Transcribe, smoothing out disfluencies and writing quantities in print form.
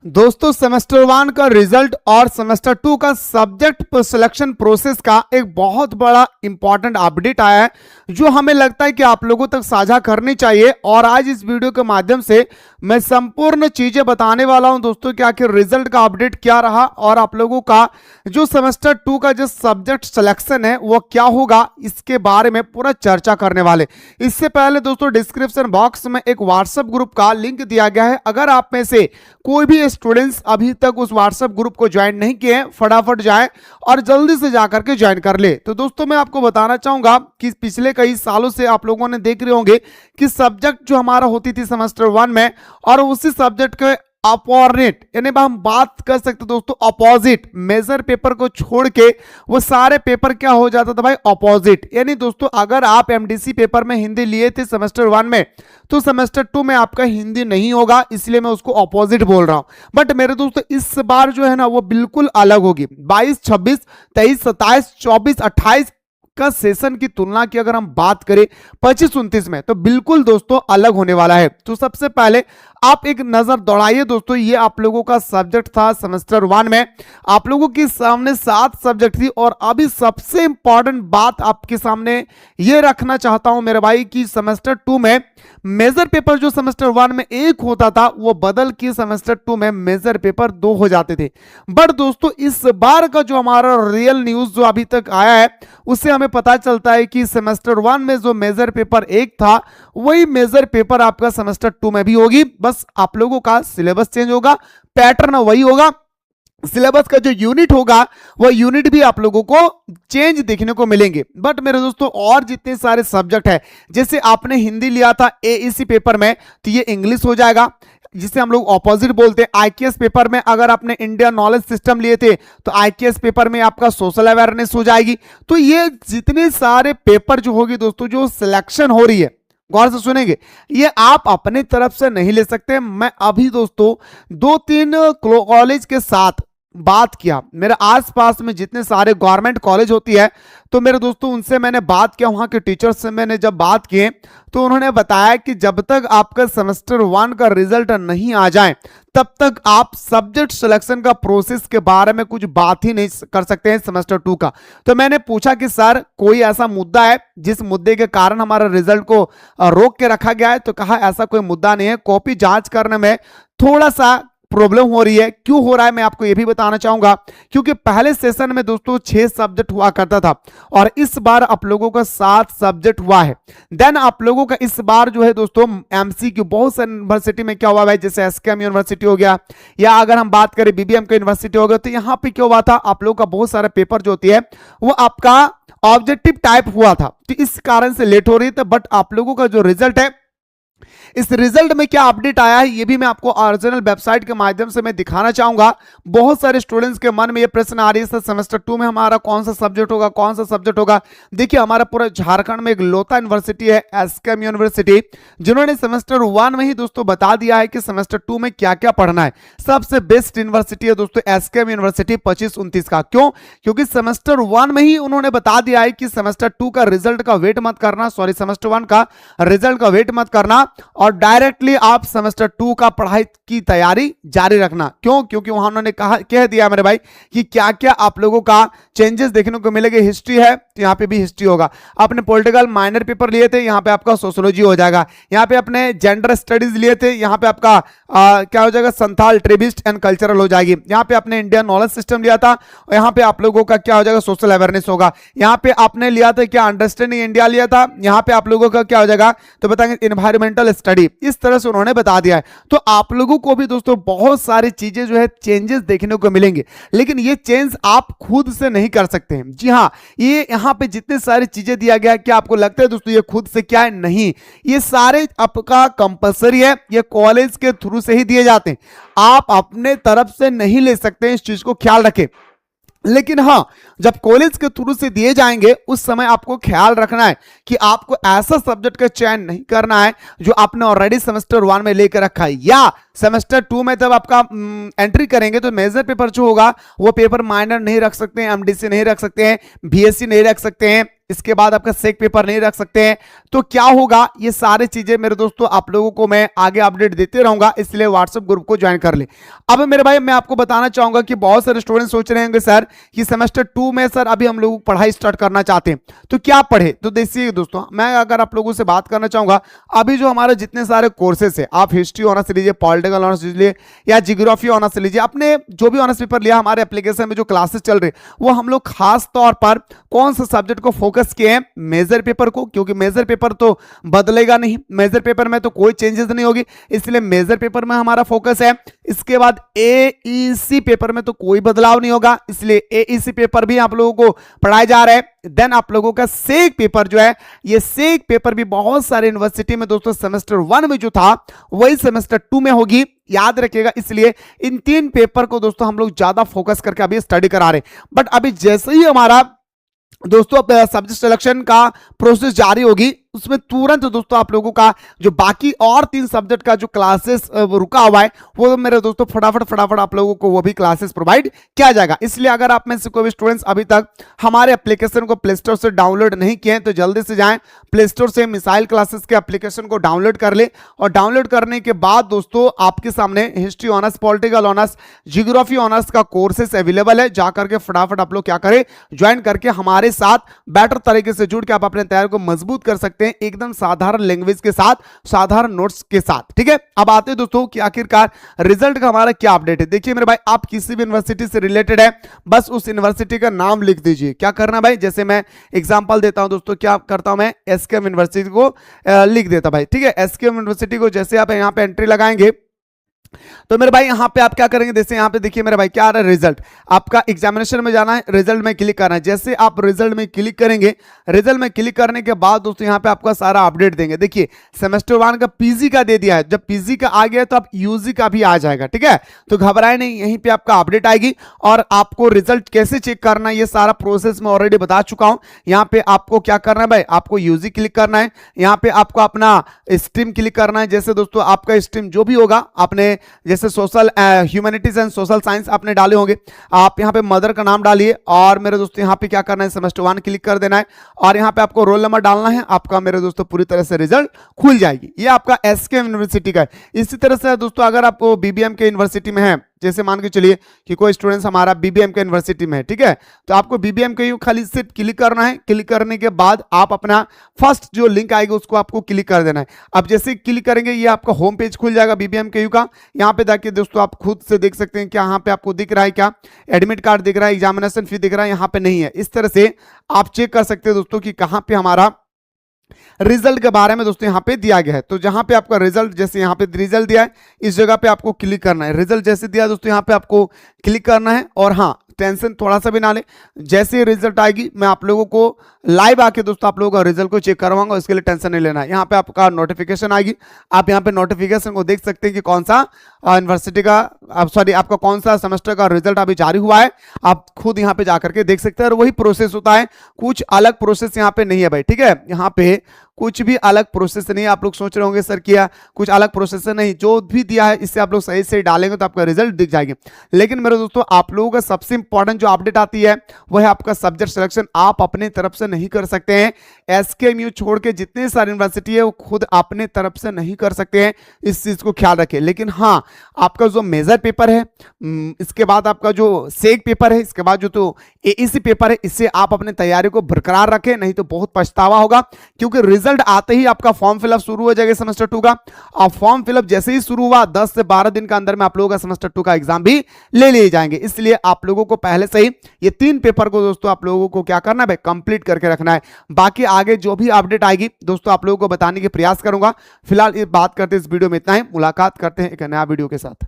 दोस्तों सेमेस्टर 1 का रिजल्ट और सेमेस्टर 2 का सब्जेक्ट सिलेक्शन प्रोसेस का एक बहुत बड़ा इंपॉर्टेंट अपडेट आया है जो हमें लगता है कि आप लोगों तक साझा करनी चाहिए। और आज इस वीडियो के माध्यम से मैं संपूर्ण चीजें बताने वाला हूं दोस्तों कि आखिर रिजल्ट का अपडेट क्या रहा और आप लोगों का जो सेमेस्टर 2 का जो सब्जेक्ट सिलेक्शन है वो क्या होगा, इसके बारे में पूरा चर्चा करने वाले। इससे पहले दोस्तों डिस्क्रिप्शन बॉक्स में एक व्हाट्सएप ग्रुप का लिंक दिया गया है। अगर आप में से कोई भी स्टूडेंट्स अभी तक उस व्हाट्सएप ग्रुप को ज्वाइन नहीं किए हैं, फटाफट जाएं और जल्दी से जाकर के ज्वाइन कर ले। तो दोस्तों मैं आपको बताना चाहूंगा कि पिछले कई सालों से आप लोगों ने देख रहे होंगे कि सब्जेक्ट जो हमारा होती थी सेमेस्टर 1 में, और उसी सब्जेक्ट के अपोर्नेट यानी हम बात कर सकते दोस्तों अपोजिट मेजर पेपर को छोड़ के वो सारे पेपर क्या हो जाता था भाई, अपोजिट। यानी दोस्तों अगर आप एमडीसी पेपर में हिंदी लिए थे सेमेस्टर 1 में तो सेमेस्टर 2 में आपका हिंदी नहीं होगा, इसलिए मैं उसको अपोजिट बोल रहा हूं। बट मेरे दोस्तों इस बार जो है ना वो बिल्कुल अलग होगी। 22, 26, 23, 27, 24, 28 का सेशन की तुलना की अगर हम बात करें 25, 29 में तो बिल्कुल दोस्तों अलग होने वाला है। तो सबसे पहले आप एक नजर दौड़ाइए दोस्तों, ये आप लोगों का सब्जेक्ट था सेमेस्टर 1 में। आप लोगों के सामने 7 सब्जेक्ट थी और अभी सबसे इंपॉर्टेंट बात आपके सामने ये रखना चाहता हूं मेरे भाई कि सेमेस्टर 2 में मेजर पेपर जो सेमेस्टर 1 में 1 होता था वो बदल के सेमेस्टर 2 में मेजर पेपर 2 हो जाते थे। बट दोस्तों इस बार का जो हमारा रियल न्यूज जो अभी तक आया है उससे हमें पता चलता है कि सेमेस्टर 1 में जो मेजर पेपर 1 था वही मेजर पेपर आपका सेमेस्टर 2 में भी होगी। बस आप लोगों का सिलेबस चेंज होगा, पैटर्न वही होगा, सिलेबस का जो यूनिट होगा वह यूनिट भी आप लोगों को चेंज देखने को मिलेंगे। बट मेरे दोस्तों और जितने सारे सब्जेक्ट है, जैसे आपने हिंदी लिया था एईसी पेपर में तो ये इंग्लिश हो जाएगा जिसे हम लोग ऑपोजिट बोलते हैं। आईकेएस पेपर में अगर आपने इंडिया नॉलेज सिस्टम लिए थे तो आईकेएस पेपर में आपका सोशल अवेयरनेस हो जाएगी। तो ये जितने सारे पेपर जो होगी दोस्तों जो सिलेक्शन हो रही है, गौर से सुनेंगे, ये आप अपने तरफ से नहीं ले सकते। मैं अभी दोस्तों 2-3 कॉलेज के साथ बात किया, मेरे आसपास में जितने सारे गवर्नमेंट कॉलेज होती है तो मेरे दोस्तों उनसे मैंने बात किया, वहां के टीचर्स से मैंने जब बात किए तो उन्होंने बताया कि जब तक आपका सेमेस्टर 1 का रिजल्ट नहीं आ जाए तब तक आप सब्जेक्ट सिलेक्शन का प्रोसेस के बारे में कुछ बात ही नहीं कर सकते हैं सेमेस्टर 2 का। तो मैंने पूछा कि सर कोई ऐसा मुद्दा है जिस मुद्दे के कारण हमारा रिजल्ट को रोक के रखा गया है? तो कहा ऐसा कोई मुद्दा नहीं है, कॉपी जांच करने में थोड़ा सा प्रॉब्लम हो रही है। क्यों हो रहा है मैं आपको यह भी बताना चाहूंगा, क्योंकि पहले सेशन में दोस्तों 6 सब्जेक्ट हुआ करता था और इस बार आप लोगों का 7 सब्जेक्ट हुआ है। देन आप लोगों का इस बार जो है दोस्तों एमसीक्यू बहुत सारी यूनिवर्सिटी में क्या हुआ है, जैसे एसकेएम यूनिवर्सिटी हो गया या अगर हम बात करें बीबीएम का यूनिवर्सिटी हो गया, तो यहाँ पे क्या हुआ था आप लोगों का बहुत सारा पेपर जो होती है वो आपका ऑब्जेक्टिव टाइप हुआ था, तो इस कारण से लेट हो रही थी। बट आप लोगों का जो रिजल्ट है, इस रिजल्ट में क्या अपडेट आया है ये भी मैं आपको ओरिजिनल वेबसाइट के माध्यम से मैं दिखाना चाहूंगा। बहुत सारे स्टूडेंट्स के मन में ये प्रश्न आ रही है सेमेस्टर 2 में हमारा कौन सा सब्जेक्ट होगा, कौन सा सब्जेक्ट होगा। देखिए हमारा पूरा झारखंड में एक लोता यूनिवर्सिटी है एसकेएम यूनिवर्सिटी, जिन्होंने सेमेस्टर 1 में ही दोस्तों बता दिया है कि सेमेस्टर 2 में क्या क्या पढ़ना है। सबसे बेस्ट यूनिवर्सिटी है दोस्तों एसकेएम यूनिवर्सिटी 25-29 का। क्यों? क्योंकि सेमेस्टर 1 में ही उन्होंने बता दिया है कि सेमेस्टर 2 का रिजल्ट का वेट मत करना, सॉरी सेमेस्टर 1 का रिजल्ट का वेट मत करना और डायरेक्टली आप सेमेस्टर 2 का पढ़ाई की तैयारी जारी रखना। क्यों? क्योंकि वहां उन्होंने कह दिया मेरे भाई कि क्या क्या आप लोगों का चेंजेस देखने को मिलेंगे। हिस्ट्री है तो यहां पे भी हिस्ट्री होगा, आपने पॉलिटिकल माइनर पेपर लिए थे यहां पे आपका सोशियोलॉजी हो जाएगा, यहां पे अपने जेंडर स्टडीज लिए थे यहां पे आपका क्या हो जाएगा, संथाल ट्रिबिस्ट एंड कल्चरल हो जाएगी। यहां पे आपने इंडियन नॉलेज सिस्टम लिया था और यहां पे आप लोगों का क्या हो जाएगा, सोशल अवेयरनेस होगा। यहां पे आपने लिया था क्या, अंडरस्टैंडिंग इंडिया लिया था, यहां पे आप लोगों का क्या हो जाएगा तो बताएंगे एनवायरमेंटल स्टडी। इस तरह से उन्होंने बता दिया है। तो आप लोगों को भी दोस्तों बहुत सारी चीजें जो है चेंजेस देखने को मिलेंगे, लेकिन ये चेंज आप खुद से नहीं कर सकते हैं। जी हाँ, ये यहाँ पे जितने सारी चीजें दिया गया है, क्या आपको लगता है दोस्तों ये खुद से क्या है? नहीं, ये सारे आपका कंपलसरी है, ये कॉलेज के थ्रू से ही दिए जाते हैं, आप अपने तरफ से नहीं ले सकते हैं, इस चीज को ख्याल रखें। लेकिन हाँ, जब कॉलेज के थ्रू से दिए जाएंगे उस समय आपको ख्याल रखना है कि आपको ऐसा सब्जेक्ट का चयन नहीं करना है जो आपने ऑलरेडी सेमेस्टर 1 में लेकर रखा है, या सेमेस्टर 2 में जब आपका एंट्री करेंगे तो मेजर पेपर जो होगा वो पेपर माइनर नहीं रख सकते हैं, एमडीसी नहीं रख सकते हैं, बीएससी नहीं रख सकते हैं, इसके बाद आपका सेक पेपर नहीं रख सकते हैं। तो क्या होगा, ये सारी चीजें मेरे दोस्तों आप लोगों को मैं आगे अपडेट देते रहूंगा, इसलिए व्हाट्सएप ग्रुप को ज्वाइन कर ले। अब मेरे भाई मैं आपको बताना चाहूंगा कि बहुत सारे स्टूडेंट सोच रहे होंगे सर कि सेमेस्टर 2 में सर अभी हम लोग पढ़ाई स्टार्ट करना चाहते हैं तो क्या पढ़े। तो देखिए दोस्तों, मैं अगर आप लोगों से बात करना चाहूंगा, अभी जो हमारे जितने सारे कोर्सेस है, आप हिस्ट्री ऑनर्स लीजिए, पॉलिटिकल ऑनर्स लीजिए या जियोग्राफी ऑनर्स लीजिए, अपने जो भी ऑनर्स पेपर लिया, हमारे एप्लीकेशन में जो क्लासेस चल रहे वो हम लोग खास तौर पर कौन सा सब्जेक्ट को फोकस किए हैं, मेजर पेपर को, क्योंकि मेजर पेपर तो बदलेगा नहीं, मेजर पेपर में तो कोई चेंजेस नहीं होगी, इसलिए मेजर पेपर में हमारा फोकस है। इसके बाद एईसी पेपर में तो कोई बदलाव नहीं होगा, इसलिए एईसी पेपर भी आप लोगों को पढ़ाए जा रहे हैं। देन आप लोगों का सेक पेपर जो है, ये सेक पेपर भी बहुत सारे यूनिवर्सिटी में दोस्तों सेमेस्टर 1 में जो था वही सेमेस्टर 2 में होगी, याद रखिएगा। इसलिए इन 3 पेपर को दोस्तों हम लोग ज्यादा फोकस करके अभी स्टडी करा रहे हैं। बट अभी जैसे ही हमारा दोस्तों सब्जेक्ट सिलेक्शन का प्रोसेस जारी होगी, उसमें तुरंत दोस्तों आप लोगों का जो बाकी और 3 सब्जेक्ट का जो क्लासेस रुका हुआ है वो मेरे दोस्तों फटाफट आप लोगों को वो भी क्लासेस प्रोवाइड किया जाएगा। इसलिए अगर आप में से कोई भी स्टूडेंट्स अभी तक हमारे एप्लीकेशन को प्ले स्टोर से डाउनलोड नहीं किए हैं तो जल्दी से जाएं, प्ले स्टोर से मिसाइल क्लासेस के एप्लीकेशन को डाउनलोड कर ले, और डाउनलोड करने के बाद दोस्तों आपके सामने history honours, political honours, geography honours का कोर्सेस अवेलेबल है। जाकर के फटाफट आप लोग क्या करें, ज्वाइन करके हमारे साथ बेटर तरीके से जुड़ के आप अपने तैयारी को मजबूत कर सकते हैं, एकदम साधारण लैंग्वेज के साथ, साधारण नोट्स के साथ। ठीक है, अब आते हैं दोस्तों कि आखिरकार रिजल्ट का हमारा क्या अपडेट है। देखिए मेरे भाई, आप किसी भी यूनिवर्सिटी से रिलेटेड है, बस उस यूनिवर्सिटी का नाम लिख दीजिए। क्या करना भाई, जैसे मैं एग्जांपल देता हूं दोस्तों, क्या करता हूं मैं, एसकेएम यूनिवर्सिटी को लिख देता भाई। ठीक है, एसकेएम यूनिवर्सिटी को जैसे आप यहां पे एंट्री लगाएंगे तो मेरे भाई यहां पे आप क्या करेंगे, जैसे यहां पे देखिए मेरे भाई क्या आ रहा है, रिजल्ट। आपका एग्जामिनेशन में जाना है, रिजल्ट में क्लिक करना है। जैसे आप रिजल्ट में क्लिक करेंगे, रिजल्ट में क्लिक करने के बाद दोस्तों यहां पे आपका सारा अपडेट देंगे। देखिए सेमेस्टर 1 का पीजी का दे दिया है, जब पीजी का आ गया तो आप यूजी का भी आ जाएगा। ठीक है, तो घबराए नहीं, यहीं पे आपका अपडेट आएगी। और आपको रिजल्ट कैसे चेक करना है ये सारा प्रोसेस मैं ऑलरेडी बता चुका हूं। यहां पे आपको क्या करना है भाई, आपको यूजी क्लिक करना है, यहां पे आपको अपना स्ट्रीम क्लिक करना है। जैसे दोस्तों आपका स्ट्रीम जो भी होगा, आपने जैसे social humanities and social science आपने डाले होंगे, आप यहां पे मदर का नाम डालिए। और मेरे दोस्तों यहां पे क्या करना है, सेमेस्टर 1 क्लिक कर देना है और यहां पे आपको रोल नंबर डालना है। आपका मेरे दोस्तों पूरी तरह से रिजल्ट खुल जाएगी। ये आपका एसकेएम यूनिवर्सिटी का है। इसी तरह से दोस्तों अगर आप बीबीएम के यूनिवर्सिटी में है, जैसे मान के चलिए कि कोई स्टूडेंट्स हमारा बीबीएम के यूनिवर्सिटी में है, ठीक है, तो आपको बीबीएम के यू खाली सिर्फ क्लिक करना है। क्लिक करने के बाद आप अपना फर्स्ट जो लिंक आएगा उसको आपको क्लिक कर देना है। अब जैसे क्लिक करेंगे ये आपका होम पेज खुल जाएगा बीबीएम के यू का। यहाँ पे जाके दोस्तों आप खुद से देख सकते हैं कि यहाँ पे आपको दिख रहा है क्या, एडमिट कार्ड दिख रहा है, एग्जामिनेशन फी दिख रहा है, यहाँ पे नहीं है। इस तरह से आप चेक कर सकते हैं दोस्तों कि कहाँ पे हमारा रिजल्ट के बारे में दोस्तों यहाँ पे दिया गया है। तो जहां पे आपका रिजल्ट, जैसे यहाँ पे रिजल्ट दिया है, इस जगह पे आपको क्लिक करना है। रिजल्ट जैसे दिया दोस्तों यहाँ पे आपको क्लिक करना है। और हाँ, टेंशन थोड़ा सा भी ना ले, जैसे ही रिजल्ट आएगी मैं आप लोगों को लाइव आके दोस्तों आप लोगों का रिजल्ट को चेक करवाऊंगा, इसके लिए टेंशन नहीं लेना है। यहाँ पे आपका नोटिफिकेशन आएगी, आप यहाँ पे नोटिफिकेशन को देख सकते हैं कि कौन सा यूनिवर्सिटी का, सॉरी आपका कौन सा सेमेस्टर का रिजल्ट अभी जारी हुआ है, आप खुद यहाँ पे जाकर के देख सकते हैं। और वही प्रोसेस होता है, कुछ अलग प्रोसेस यहाँ पे नहीं है भाई। ठीक है, यहाँ पे कुछ भी अलग प्रोसेस नहीं है। आप लोग सोच रहे होंगे सर किया कुछ अलग प्रोसेस नहीं, जो भी दिया है इससे आप लोग सही से डालेंगे तो आपका रिजल्ट दिख जाएगी। लेकिन मेरे दोस्तों आप लोगों का सबसे इंपॉर्टेंट जो अपडेट आती है वो है आपका सब्जेक्ट सिलेक्शन। आप अपने तरफ से नहीं कर सकते हैं, एसकेएमयू छोड़ के जितने सारे यूनिवर्सिटी है वो खुद अपने तरफ से नहीं कर सकते हैं, इस चीज को ख्याल रखें। लेकिन हाँ, आपका जो मेजर पेपर है, इसके बाद आपका जो सेक पेपर है, इसके बाद जो तो एईसी पेपर है, इससे आप अपने तैयारी को बरकरार रखें, नहीं तो बहुत पछतावा होगा। क्योंकि रिजल्ट आते ही आपका फॉर्म फिलअप शुरू हो जाएगा सेमेस्टर 2 का। और फॉर्म फिलअप जैसे ही शुरू हुआ 10 से 12 दिन के अंदर में आप लोगों का सेमेस्टर 2 का एग्जाम भी ले लिए जाएंगे। इसलिए आप लोगों को पहले से ही ये 3 पेपर को दोस्तों आप लोगों को क्या करना है भाई, कंप्लीट करके रखना है। बाकी आगे जो भी अपडेट आएगी दोस्तों आप लोगों को बताने के प्रयास करूंगा। फिलहाल ये बात करते हैं इस वीडियो में इतना ही, मुलाकात करते हैं एक नया वीडियो के साथ।